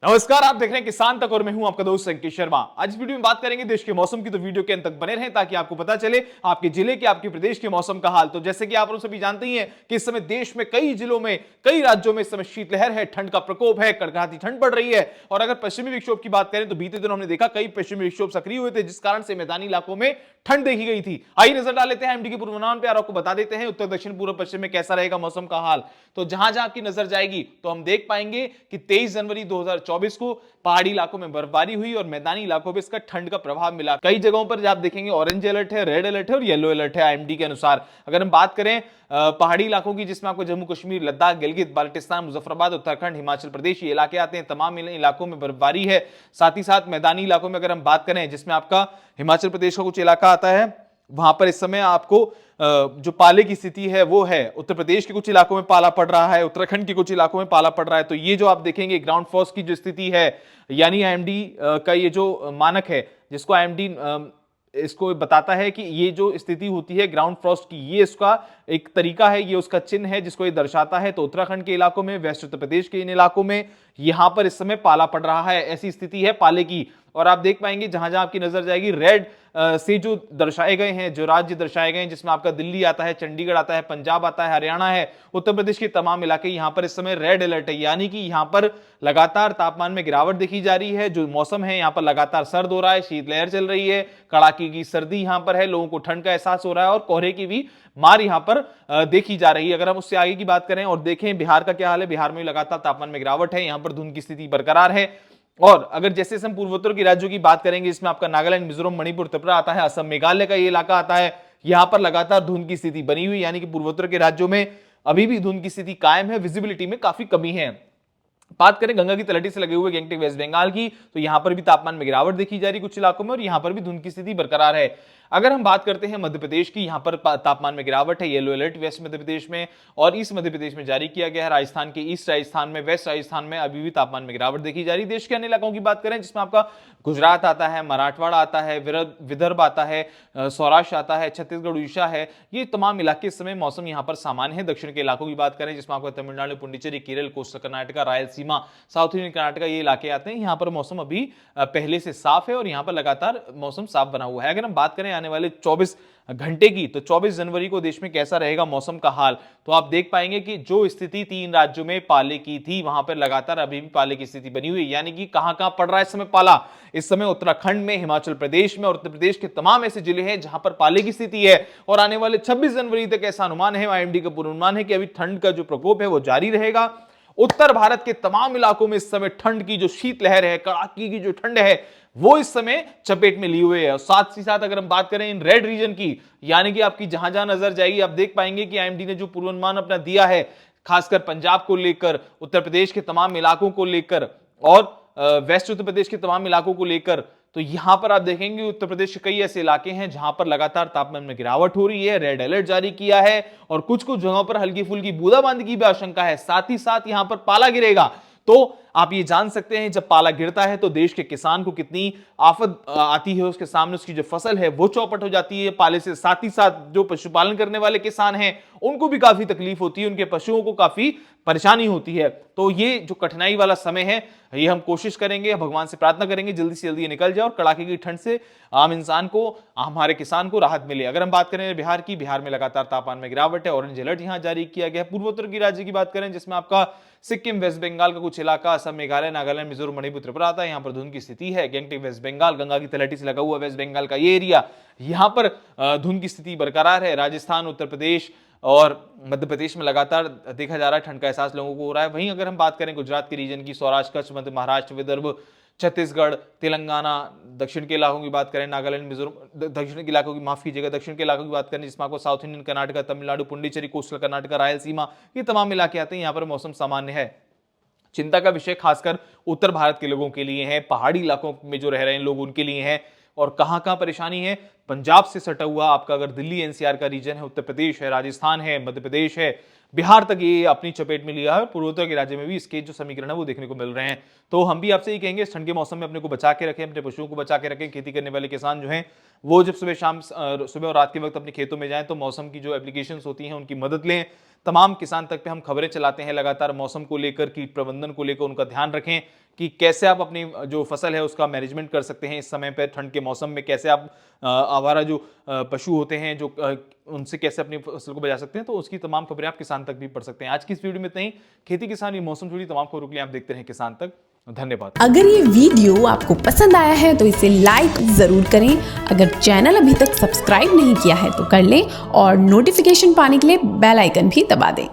नमस्कार, आप देख रहे हैं किसान तक और मैं हूं आपका दोस्त अंकित शर्मा। आज इस वीडियो में बात करेंगे देश के मौसम की, तो वीडियो के अंत तक बने रहें ताकि आपको पता चले आपके जिले के, आपके प्रदेश के मौसम का हाल। तो जैसे कि आप लोग सभी जानते ही हैं कि इस समय देश में कई जिलों में, कई राज्यों में इस समय शीतलहर है, ठंड का प्रकोप है, कड़कड़ाती ठंड पड़ रही है। और अगर पश्चिमी विक्षोभ की बात करें तो बीते दिनों हमने देखा कई पश्चिमी विक्षोभ सक्रिय हुए थे, जिस कारण से मैदानी इलाकों में ठंड देखी गई थी। आइए नजर डाल लेते हैं एमडी के पूर्वानुमान पे और आपको बता देते हैं उत्तर, दक्षिण, पूर्व, पश्चिम में कैसा रहेगा मौसम का हाल। तो जहां जहां आपकी नजर जाएगी तो हम देख पाएंगे कि 23 जनवरी 2024 को पहाड़ी इलाकों में बर्फबारी हुई और मैदानी इलाकों में इसका ठंड का प्रभाव मिला। कई जगहों पर आप देखेंगे ऑरेंज अलर्ट है, रेड अलर्ट है और येलो अलर्ट है आईएमडी के अनुसार। अगर हम बात करें पहाड़ी इलाकों की, जिसमें आपको जम्मू कश्मीर, लद्दाख, गिलगित बाल्टिस्तान, मुजफ्फराबाद, उत्तराखंड, हिमाचल प्रदेश, ये इलाके आते हैं। तमाम इलाकों में बर्फबारी है। साथ ही साथ मैदानी इलाकों में अगर हम बात करें, जिसमें आपका हिमाचल प्रदेश का कुछ इलाका आता है, वहां पर इस समय आपको जो पाले की स्थिति है वो है। उत्तर प्रदेश के कुछ इलाकों में पाला पड़ रहा है, उत्तराखंड के कुछ इलाकों में पाला पड़ रहा है। तो ये जो आप देखेंगे ग्राउंड फ्रॉस्ट की जो स्थिति है, यानी आईएमडी का ये जो मानक है, जिसको आईएमडी इसको बताता है कि ये जो स्थिति होती है ग्राउंड फ्रॉस्ट की, ये इसका एक तरीका है, ये उसका चिन्ह है जिसको ये दर्शाता है। तो उत्तराखंड के इलाकों में, वेस्ट उत्तर प्रदेश के इन इलाकों में यहां पर इस समय पाला पड़ रहा है, ऐसी स्थिति है पाले की। और आप देख पाएंगे जहां जहां आपकी नजर जाएगी, रेड से जो दर्शाए गए हैं, जो राज्य दर्शाए गए हैं, जिसमें आपका दिल्ली आता है, चंडीगढ़ आता है, पंजाब आता है, हरियाणा है, उत्तर प्रदेश के तमाम इलाके, यहां पर इस समय रेड अलर्ट है। यानी कि यहां पर लगातार तापमान में गिरावट देखी जा रही है। जो मौसम है यहां पर लगातार सर्द हो रहा है, शीतलहर चल रही है, कड़ाके की सर्दी यहां पर है, लोगों को ठंड का एहसास हो रहा है और कोहरे की भी मार यहां पर देखी जा रही है। अगर हम उससे आगे की बात करें और देखें बिहार का क्या हाल है, बिहार में लगातार तापमान में गिरावट है, यहां पर धुंध की स्थिति बरकरार है। और अगर जैसे हम पूर्वोत्तर के राज्यों की बात करेंगे, इसमें आपका नागालैंड, मिजोरम, मणिपुर, त्रिपुरा आता है, असम, मेघालय का ये इलाका आता है, यहां पर लगातार धुंध की स्थिति बनी हुई, यानी कि पूर्वोत्तर के राज्यों में अभी भी धुंध की स्थिति कायम है, विजिबिलिटी में काफी कमी है। बात करें गंगा की तलहटी से लगे हुए गैंगटॉक वेस्ट बंगाल की, तो यहां पर भी तापमान में गिरावट देखी जा रही कुछ इलाकों में और यहां पर भी धुंध की स्थिति बरकरार है। अगर हम बात करते हैं मध्य प्रदेश की, यहां पर तापमान में गिरावट है, yellow alert waste Madhya Pradesh में और ईस्ट मध्य प्रदेश में जारी किया गया है। राजस्थान के ईस्ट राजस्थान में, वेस्ट राजस्थान में अभी भी तापमान में गिरावट देखी जा रही है। देश के अन्य इलाकों की बात करें, जिसमें आपका गुजरात आता है, मराठवाड़ा आता है, विदर्भ आता है, सौराष्ट्र आता है, छत्तीसगढ़, उड़ीसा है, ये तमाम इलाके इस समय मौसम यहां पर सामान्य है। दक्षिण के इलाकों की बात करें, जिसमें आपको Tamil Nadu, Puducherry, Kerala, coastal Karnataka, Rayalaseema, south Indian Karnataka, ये इलाके आते हैं। यहां पर मौसम अभी पहले से साफ है और यहां पर लगातार मौसम साफ बना हुआ है। अगर हम बात करें आने वाले 24 घंटे की, तो 24 जनवरी को देश में कैसा रहेगा मौसम का हाल, तो आप देख पाएंगे कि जो स्थिति 3 राज्यों में पाले की थी, वहां पर लगातार अभी भी पाले की स्थिति बनी हुई है। यानी कि कहां कहां पड़ रहा है इस समय पाला, इस समय उत्तराखंड में, हिमाचल प्रदेश में और उत्तर प्रदेश के तमाम ऐसे जिले हैं जहां पर पाले की स्थिति है। और आने वाले 26 जनवरी तक ऐसा अनुमान है, आईएमडी का पूर्वानुमान है कि अभी ठंड का जो प्रकोप है वो जारी रहेगा। उत्तर भारत के तमाम इलाकों में इस समय ठंड की जो शीतलहर है, कड़ाके की जो ठंड है, वो इस समय चपेट में लिए हुए है। और साथ ही साथ अगर हम बात करें इन रेड रीजन की, यानी कि आपकी जहां जहां नजर जाएगी, आप देख पाएंगे कि आईएमडी ने जो पूर्वानुमान अपना दिया है, खासकर पंजाब को लेकर, उत्तर प्रदेश के तमाम इलाकों को लेकर और वेस्ट उत्तर प्रदेश के तमाम इलाकों को लेकर, तो यहां पर आप देखेंगे उत्तर प्रदेश के कई ऐसे इलाके हैं जहां पर लगातार तापमान में गिरावट हो रही है, रेड अलर्ट जारी किया है और कुछ कुछ जगहों पर हल्की फुल्की बूंदाबांदी की भी आशंका है। साथ ही साथ यहां पर पाला गिरेगा। तो आप ये जान सकते हैं जब पाला गिरता है तो देश के किसान को कितनी आफत आती है, उसके सामने उसकी जो फसल है वो चौपट हो जाती है पाले से। साथ ही साथ जो पशुपालन करने वाले किसान हैं उनको भी काफी तकलीफ होती है, उनके पशुओं को काफी परेशानी होती है। तो ये जो कठिनाई वाला समय है, ये हम कोशिश करेंगे, भगवान से प्रार्थना करेंगे जल्दी से जल्दी निकल जाए और कड़ाके की ठंड से आम इंसान को, हमारे किसान को राहत मिले। अगर हम बात करें बिहार की, बिहार में लगातार तापमान में गिरावट है, ऑरेंज अलर्ट यहां जारी किया गया है। पूर्वोत्तर की राज्य की बात करें, जिसमें आपका सिक्किम, वेस्ट बंगाल का कुछ इलाका, असम, मेघालय, नागालैंड, मिजोरम, मणिपुर, त्रिपुरा आता है, यहां पर धुंध की स्थिति है। गैंगटॉक वेस्ट बंगाल, गंगा की तलहटी से लगा हुआ वेस्ट बंगाल का ये एरिया, यहां पर धुंध की स्थिति बरकरार है। राजस्थान, उत्तर प्रदेश और मध्य प्रदेश में लगातार देखा जा रहा है ठंड का एहसास लोगों को हो रहा है। वहीं अगर हम बात करें गुजरात के रीजन की, सौराष्ट्र, कच्छ, मध्य महाराष्ट्र, विदर्भ, छत्तीसगढ़, तेलंगाना, दक्षिण के इलाकों की बात करें, नागालैंड, मिजोरम, दक्षिण के इलाकों की, माफ कीजिएगा, दक्षिण के इलाकों की बात करें, जिसमें आपको south Indian Karnataka, Tamil Nadu, Puducherry, coastal Karnataka, Rayalaseema, ये तमाम इलाके आते हैं। यहाँ पर मौसम सामान्य है। चिंता का विषय खासकर उत्तर भारत के लोगों के लिए है, पहाड़ी इलाकों में जो रह रहे हैं लोग उनके लिए है। और कहां कहां परेशानी है, पंजाब से सटा हुआ आपका अगर दिल्ली एनसीआर का रीजन है, उत्तर प्रदेश है, राजस्थान है, मध्य प्रदेश है, बिहार तक ये अपनी चपेट में लिया है और पूर्वोत्तर के राज्य में भी इसके जो समीकरण है वो देखने को मिल रहे हैं। तो हम भी आपसे ये कहेंगे इस ठंड के मौसम में अपने को बचा के रखें, अपने पशुओं को बचा के रखें। खेती करने वाले किसान जो हैं वो जब सुबह और रात के वक्त अपने खेतों में जाएं तो मौसम की जो एप्लीकेशंस होती हैं उनकी मदद लें। तमाम किसान तक पे हम खबरें चलाते हैं लगातार मौसम को लेकर, कीट प्रबंधन को लेकर, उनका ध्यान रखें कि कैसे आप अपनी जो फसल है उसका मैनेजमेंट कर सकते हैं इस समय पे ठंड के मौसम में, कैसे आप आवारा जो पशु होते हैं जो उनसे कैसे अपनी फसल को बचा सकते हैं। तो उसकी तमाम खबरें आप किसान तक भी पढ़ सकते हैं। आज की इस वीडियो में इतना ही। खेती किसानी मौसम जुड़ी तमाम खबरों के लिए आप देखते रहें किसान तक। धन्यवाद। अगर ये वीडियो आपको पसंद आया है तो इसे लाइक जरूर करें। अगर चैनल अभी तक सब्सक्राइब नहीं किया है तो कर लें और नोटिफिकेशन पाने के लिए बेल आइकन भी दबा दें।